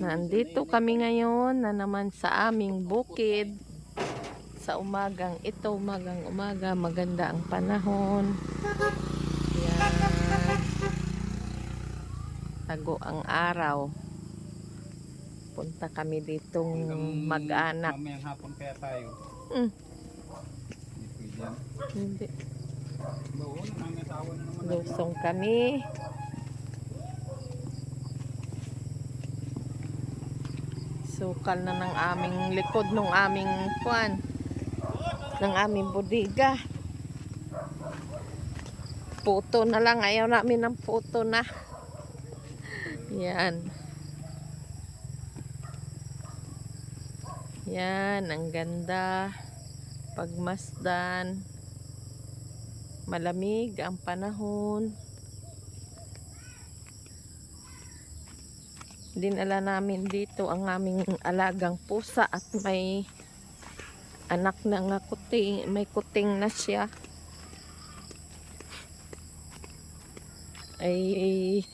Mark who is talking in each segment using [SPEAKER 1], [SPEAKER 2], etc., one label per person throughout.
[SPEAKER 1] Nandito kami ngayon na naman sa aming bukid. Sa umagang ito, umaga, maganda ang panahon. Yan. Tago ang araw. Punta kami ditong mag-anak.
[SPEAKER 2] Mamayang hapon kaya tayo.
[SPEAKER 1] Hindi.
[SPEAKER 2] Doon, ang asawa na naman.
[SPEAKER 1] Lusong kami. Sukal na ng aming likod ng aming kuan. Ng aming bodega. Puto na lang. Ayaw namin ng puto na. Yan. Yan. Ang ganda. Pagmasdan. Malamig ang panahon. Dinala namin dito ang aming alagang pusa at may anak na nga kuting, may kuting na siya. Ay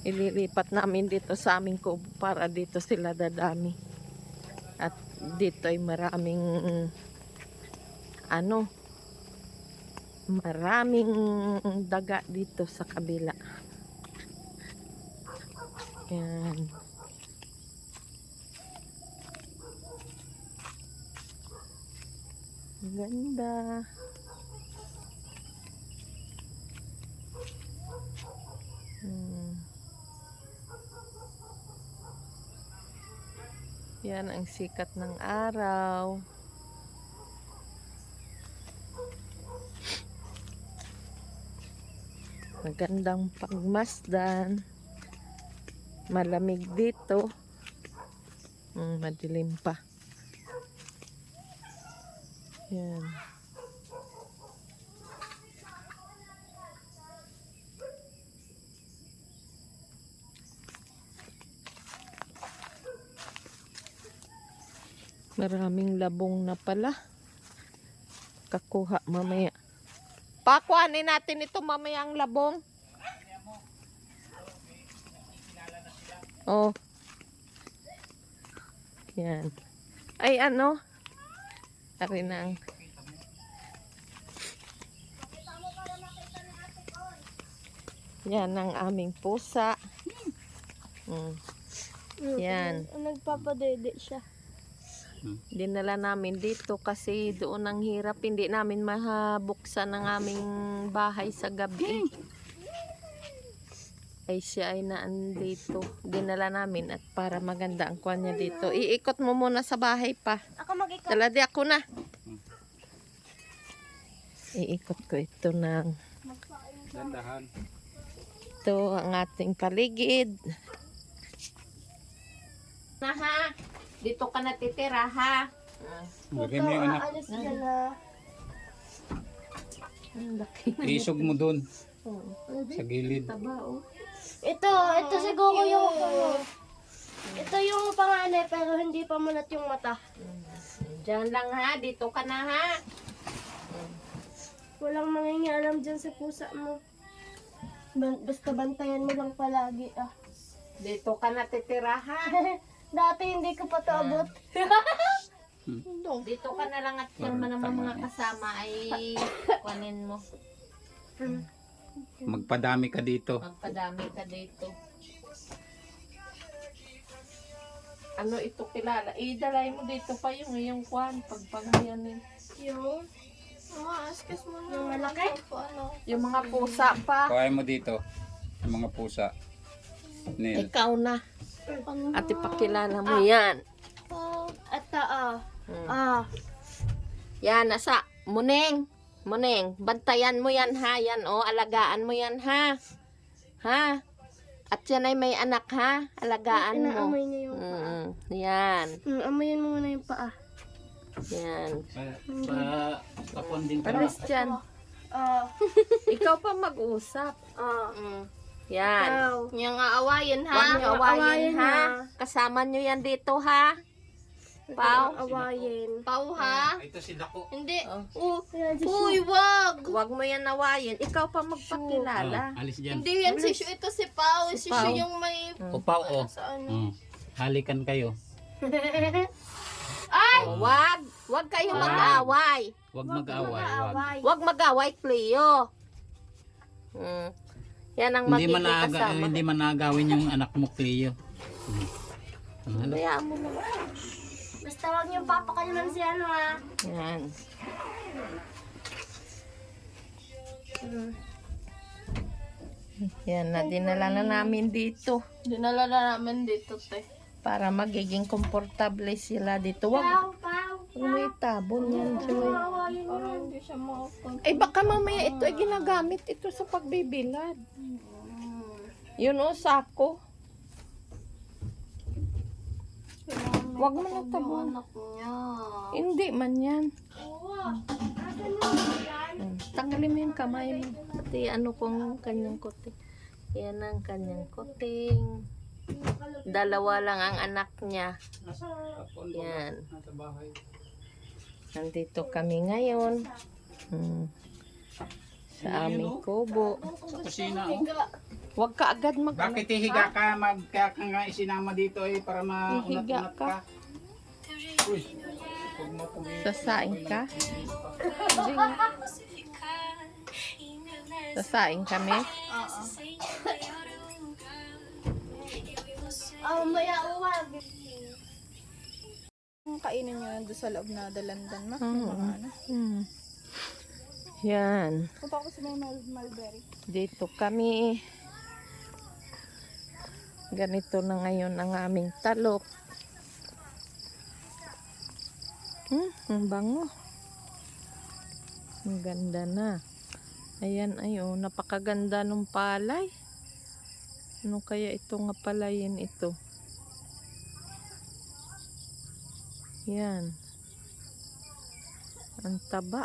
[SPEAKER 1] ililipat namin dito sa aming kubo para dito sila dadami. At dito ay maraming maraming daga dito sa kabila. Yan. Ganda. Yan ang sikat ng araw. Magandang pagmasdan. Malamig dito. Madilim pa. Yan. Maraming labong na pala. Kakuha mamaya. Pakuhanin natin ito mamaya ang labong. Oh. Yan. Ay ano? Ari nang. Yan ang aming pusa. Yan.
[SPEAKER 3] Nagpapadede siya.
[SPEAKER 1] Dinala namin dito kasi doon ang hirap. Hindi namin mahabuksan ang aming bahay sa gabi. Ay siya ay naandito. Dinala namin at para maganda ang kuwan niya dito. Iikot mo muna sa bahay pa.
[SPEAKER 3] Ako mag-ikot.
[SPEAKER 1] Dala di ako na. Iikot ko ito ng
[SPEAKER 2] Dandahan.
[SPEAKER 1] ito ang ating paligid. Na ha? Dito ka natitira ha?
[SPEAKER 2] Lagay mo yung anak.
[SPEAKER 3] Aalis ka na.
[SPEAKER 1] Ang laki na.
[SPEAKER 2] Isog mo doon. Sa gilid.
[SPEAKER 1] Taba oh.
[SPEAKER 3] Ito siguro yung ito yung panganay pero hindi pa munat yung mata.
[SPEAKER 1] Diyan lang ha. Dito ka na ha.
[SPEAKER 3] Walang mangingialam dyan sa pusa mo. Basta bantayan mo lang palagi ah.
[SPEAKER 1] Dito ka natitira ha.
[SPEAKER 3] Dati hindi ko pa to abot.
[SPEAKER 1] Dito ka na lang at yung mga kasama ay kunin mo.
[SPEAKER 2] Magpadami ka dito.
[SPEAKER 1] Magpadami ka dito. Ano ito kilala? Idalay mo dito pa yung iyong kwan. Pagpagayanin.
[SPEAKER 3] Yung askas mo na. Yung malaki?
[SPEAKER 1] Yung mga pusa pa.
[SPEAKER 2] Kuhain mo dito. Yung mga pusa. Nil.
[SPEAKER 1] Ikaw na. At ipakilala mo yan. Yan, nasa. Muneng. Muneng, bantayan mo yan ha. Yan o, alagaan mo yan ha. Ha? At yan ay may anak ha. Alagaan mo.
[SPEAKER 3] Inaamoy niya yung paa.
[SPEAKER 1] Yan.
[SPEAKER 3] Amoyin mo muna yung paa.
[SPEAKER 1] Yan.
[SPEAKER 2] Paponding ka.
[SPEAKER 1] Pares dyan. Ikaw pa mag-usap. Yan.
[SPEAKER 3] Yung aawayin ha.
[SPEAKER 1] Huwag niyo awayin ha. Kasama niyo yan dito ha. Pau?
[SPEAKER 3] Awayin.
[SPEAKER 1] Pau ha?
[SPEAKER 2] Ito si Dako.
[SPEAKER 1] Hindi.
[SPEAKER 3] Oh,
[SPEAKER 1] Uy, wag! Wag mo yan nawayin. Ikaw pa magpakilala.
[SPEAKER 2] Alis dyan.
[SPEAKER 4] Hindi yan si Shu, ito si Pao. Si Shu
[SPEAKER 1] Pao.
[SPEAKER 4] yung may
[SPEAKER 2] Upaw, oh.
[SPEAKER 4] sa ano.
[SPEAKER 2] Halikan kayo.
[SPEAKER 1] Oh, wag! Wag kayo mag-away.
[SPEAKER 2] Huwag mag-away. Huwag.
[SPEAKER 1] Wag mag-away, Cleo. Yan ang
[SPEAKER 2] Hindi
[SPEAKER 1] magiging kasama.
[SPEAKER 2] hindi man nagawin yung anak mo, Cleo.
[SPEAKER 1] Hayaan mo na.
[SPEAKER 3] Basta wag niyong papakalunan si ano ha.
[SPEAKER 1] Yan. Yan na, dinala na namin dito.
[SPEAKER 4] Dinala na namin dito, te.
[SPEAKER 1] Para magiging komportable sila dito. Wag,
[SPEAKER 3] Pau, pau.
[SPEAKER 1] may tabon yan, Joy.
[SPEAKER 3] Awayin mo.
[SPEAKER 4] Parang hindi siya makakon.
[SPEAKER 1] Eh baka mamaya ito ay ginagamit ito sa pagbibilad. Yun o, sako. Wag mo na tabon.
[SPEAKER 4] Anak niya.
[SPEAKER 1] Hindi man yan.
[SPEAKER 3] Oo. Asan yung yan?
[SPEAKER 1] Tanggalin mo yung kamay mo. Ito ano kung kanyang kuting. Yan ang kanyang kuting. Dalawa lang ang anak niya. Yan.
[SPEAKER 2] Nasa bahay.
[SPEAKER 1] Nandito kami ngayon. Sa aming kubo.
[SPEAKER 2] Sa kusina, oh.
[SPEAKER 1] Huwag ka agad mag...
[SPEAKER 2] Bakit hihiga ka? Kaya ka nga isinama dito eh para
[SPEAKER 1] Hihiga
[SPEAKER 2] maunat-unat
[SPEAKER 1] ka?
[SPEAKER 2] ka. Uy. Huwag mo kumitin.
[SPEAKER 1] Sasaing ka? Sasaing kami?
[SPEAKER 3] Maya uwag.
[SPEAKER 4] Ang kainin nyo nandun sa loob na dalandan, ma.
[SPEAKER 1] Yan.
[SPEAKER 4] Punta ko sa may mulberry.
[SPEAKER 1] Dito kami. Ganito na ngayon ang aming talok. Ang bango. Ang ganda na. Ayan, ayo, napakaganda ng palay. Ano kaya ito nga palayin ito? Yan. Ang taba.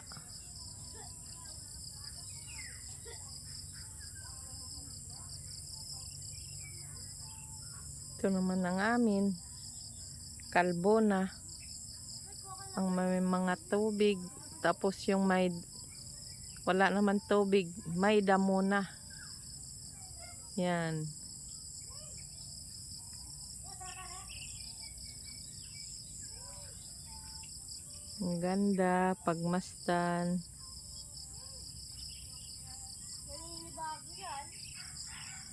[SPEAKER 1] Ito naman ang amin. Kalbo na. Ang may mga tubig. Tapos yung may wala naman tubig. May damo na. Yan. Ang ganda. Pagmastan.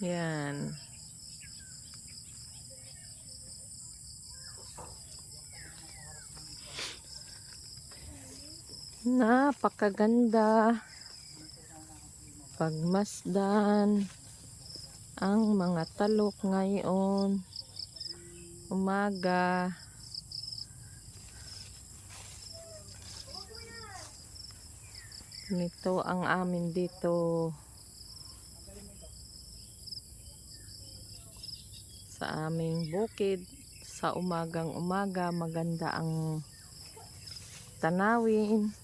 [SPEAKER 1] Yan. Napakaganda. Pagmasdan ang mga talok ngayon. Umaga. Nito ang amin dito sa aming bukid. Sa umagang umaga maganda ang tanawin.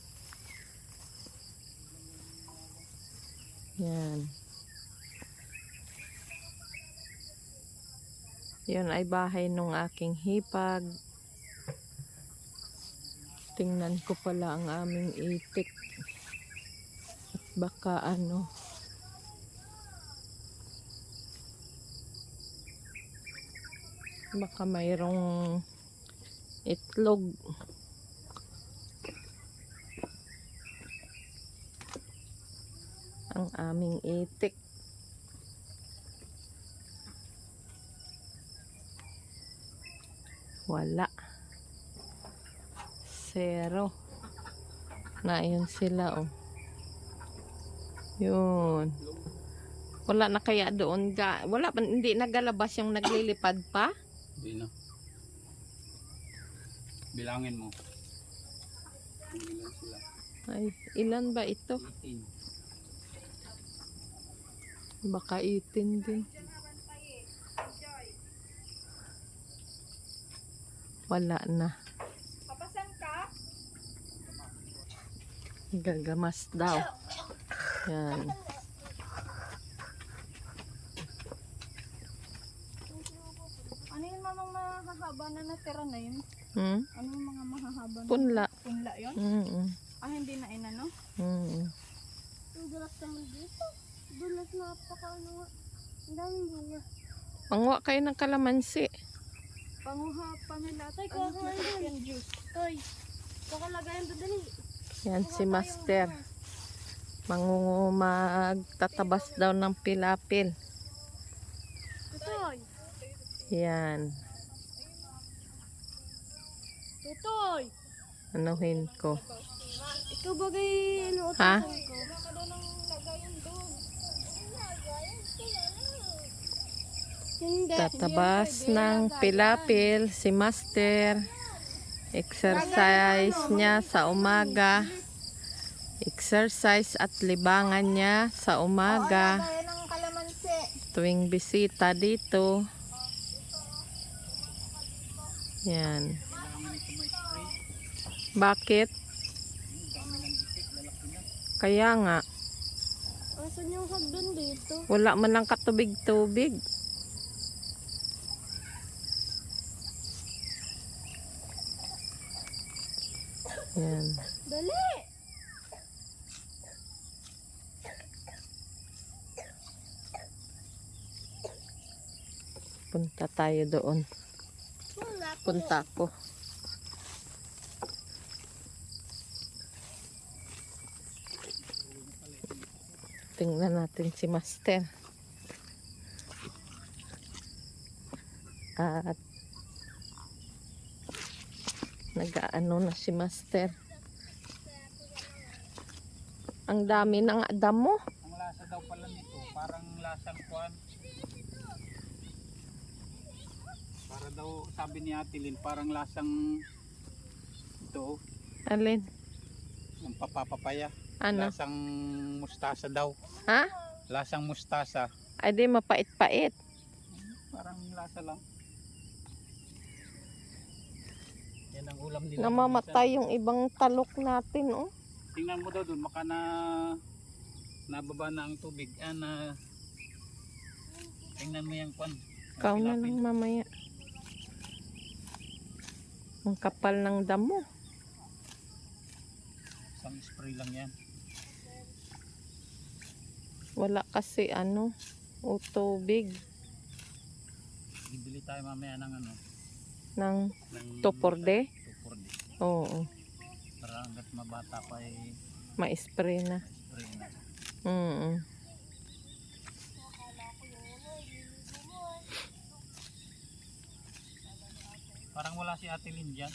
[SPEAKER 1] Yan. Yun ay bahay nung aking hipag. Tingnan ko pala ang aming itik. At baka ano. Baka mayroong itlog. Ang aming itik. Wala. Zero. Na yun sila oh. Yun. Wala na kaya doon ga. Wala pa, hindi nagalabas yung naglilipad pa.
[SPEAKER 2] Hindi na. Bilangin mo. Ilan sila?
[SPEAKER 1] Ay, ilan ba ito?
[SPEAKER 2] 18.
[SPEAKER 1] Baka 18 din. Wala na.
[SPEAKER 4] Papasan ka?
[SPEAKER 1] Gagamas daw. Yan.
[SPEAKER 4] Ano yung mamang mahahaba na natira na yun? Ano yung mga mahahaba na?
[SPEAKER 1] Punla.
[SPEAKER 4] Punla yun?
[SPEAKER 1] Mm.
[SPEAKER 4] Ah, hindi na inano?
[SPEAKER 1] Mm.
[SPEAKER 3] Ang dulas naman dito. Dulas napaka ano nga. Ang daming bunga.
[SPEAKER 1] Pangwa kayo ng kalamansi.
[SPEAKER 4] Panguha pa nila.
[SPEAKER 3] Tay, kuha ka nga yun.
[SPEAKER 4] Yung juice.
[SPEAKER 3] Tay, kakalagayan doon dali.
[SPEAKER 1] Yan si Master. Magtatabas daw ng pilapil.
[SPEAKER 3] Tutoy!
[SPEAKER 1] Yan.
[SPEAKER 3] Tutoy!
[SPEAKER 1] Anuhin ko.
[SPEAKER 3] Ikaw bagay ano
[SPEAKER 1] Ha?
[SPEAKER 3] utusan ko. Hindi.
[SPEAKER 1] Tatabas ng pilapil si Master. Exercise niya sa umaga. Exercise at libangan niya sa umaga.
[SPEAKER 4] Kaya ng kalamansi.
[SPEAKER 1] Tuwing bisita dito. Yan. Bakit? Kaya nga,
[SPEAKER 3] Asan yung hagdan dito?
[SPEAKER 1] wala man lang katubig-tubig. Yan.
[SPEAKER 3] Dali!
[SPEAKER 1] Punta tayo doon.
[SPEAKER 3] Wala po.
[SPEAKER 1] Punta ko. Tingnan natin si Master. At nag-aano na si Master. Ang dami ng damo.
[SPEAKER 2] Ang lasa daw pala nito, parang lasang kwan. Para daw, sabi ni Ate Lynn, parang lasang ito,
[SPEAKER 1] Alin?
[SPEAKER 2] yung papapapaya.
[SPEAKER 1] Ano?
[SPEAKER 2] Lasang mustasa daw.
[SPEAKER 1] Ha?
[SPEAKER 2] Lasang mustasa.
[SPEAKER 1] Ay di mapait-pait.
[SPEAKER 2] Parang lasa lang. Yan ang ulam nila.
[SPEAKER 1] Namamatay yung ibang talok natin, oh.
[SPEAKER 2] Tingnan mo daw doon, maka nababa na ang tubig. Tingnan mo yung kwan.
[SPEAKER 1] Ikaw na lang mamaya. Ang kapal ng damo.
[SPEAKER 2] Isang spray lang yan.
[SPEAKER 1] Wala kasi ano, o tubig
[SPEAKER 2] Bibili tayo mamaya ng ano.
[SPEAKER 1] ng
[SPEAKER 2] Ng
[SPEAKER 1] tuporde.
[SPEAKER 2] Tuporde.
[SPEAKER 1] Oo,
[SPEAKER 2] Para hanggat mabata pa ay
[SPEAKER 1] ma-spray na.
[SPEAKER 2] spray na.
[SPEAKER 1] Mm.
[SPEAKER 2] Parang wala si Ate Lynn dyan.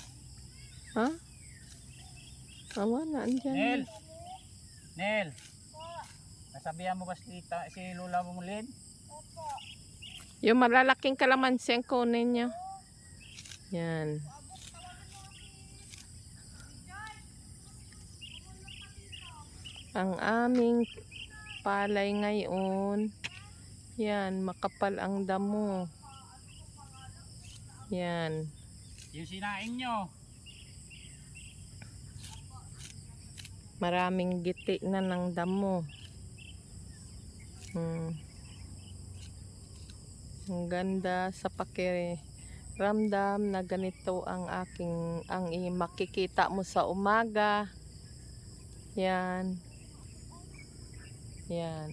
[SPEAKER 1] Ha? Wala, andyan.
[SPEAKER 2] Nel! Nel! Nasabihan mo ba si Lola mo Lynn?
[SPEAKER 1] Yung malalaking kalamansi ang kunin niya. Yan. Ang aming palay ngayon. Yan, makapal ang damo. Yan.
[SPEAKER 2] Yung sinaing nyo.
[SPEAKER 1] Maraming giti na ng damo. Ang ganda sa pakiramdam na ganito ang makikita mo sa umaga. Yan. Yan.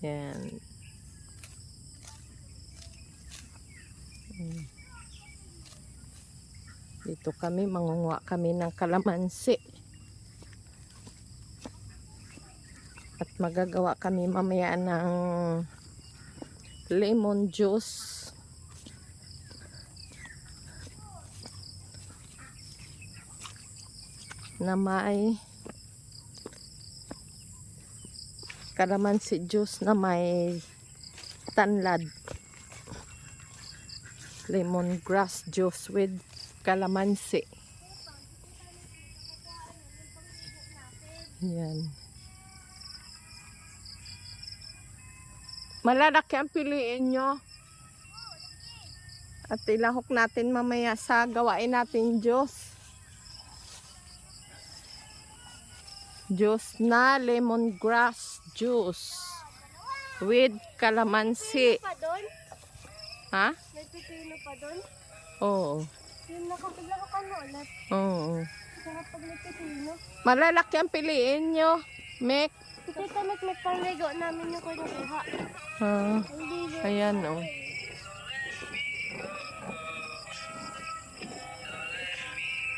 [SPEAKER 1] Yan. Dito kami, mangunguha kami ng kalamansi. At magagawa kami mamaya ng lemon juice. Na may kalamansi juice na may tanlad. Lemongrass juice with kalamansi. Yan. Malalaki ang piliin nyo. At ilahok natin mamaya sa gawain natin juice. Juice na lemongrass juice with calamansi.
[SPEAKER 3] Pa doon?
[SPEAKER 1] Ha?
[SPEAKER 3] May pipino pa doon?
[SPEAKER 1] Oo.
[SPEAKER 3] Yung nakapaglang ka na ulit.
[SPEAKER 1] Oo.
[SPEAKER 3] Kaya pag may pipino.
[SPEAKER 1] Malalaki ang piliin nyo. Mek.
[SPEAKER 3] Ito tamit may pangligo namin yung kinukuha.
[SPEAKER 1] Ah,
[SPEAKER 3] Hindi yun.
[SPEAKER 1] ayan oh.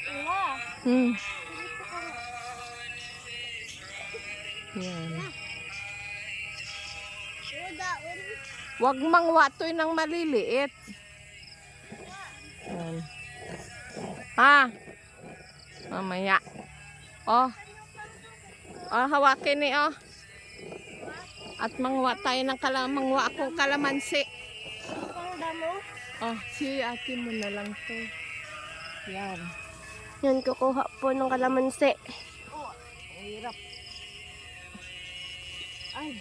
[SPEAKER 3] Wala.
[SPEAKER 1] Hmm.
[SPEAKER 3] Dito ka na.
[SPEAKER 1] Yan.
[SPEAKER 3] Daon.
[SPEAKER 1] Huwag mangwatoy ng maliliit. Yan. Ha? Mamaya. Oh. Oh, hawakin ni oh. At mangwa tayo ng mangwa akong kalamansi.
[SPEAKER 3] Ang damo.
[SPEAKER 1] Oh, si ate mo na lang to. Yan.
[SPEAKER 3] Yan, kukuha po ng kalamansi.
[SPEAKER 1] Hirap. Ay.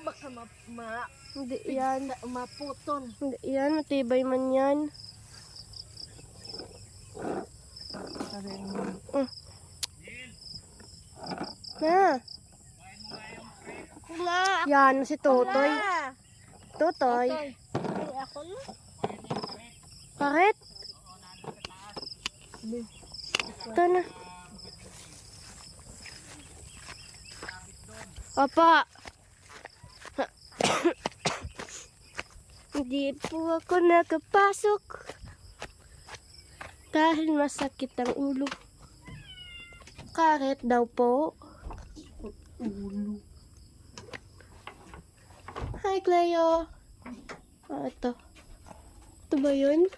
[SPEAKER 1] Baka
[SPEAKER 3] Hindi yan.
[SPEAKER 1] maputol.
[SPEAKER 3] Hindi yan. Matibay man yan. Na. Yan, si Totoy. Totoy. Ako na. Bakit? Ito na. Opa. Hindi po ako nakapasok. Dahil masakit ang ulo. Karet daw po. Ulo. Hi, Cleo. Ah, ito. Ito ba yun?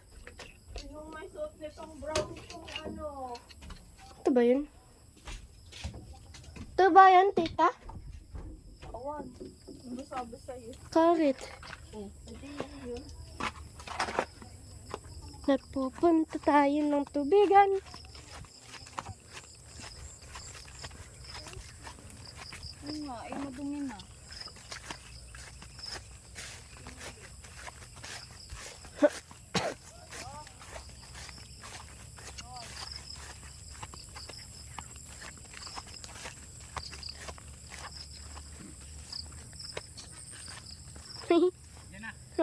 [SPEAKER 1] Yung may sauce nitong brown kung ano.
[SPEAKER 3] Ito ba yun? Ito ba yun, tita?
[SPEAKER 1] Awan. Ano sabi sa'yo?
[SPEAKER 3] Karet.
[SPEAKER 1] Oh, hindi yun.
[SPEAKER 3] Nagpupunta tayo ng tubigan.
[SPEAKER 4] Yun nga, ay madumi na.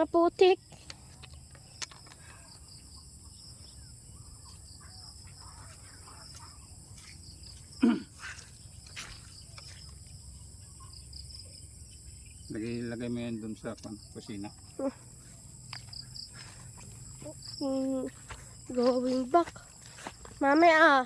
[SPEAKER 3] Naputik.
[SPEAKER 2] Lagay mo yan dun sa kusina.
[SPEAKER 3] Going back. Mamaya.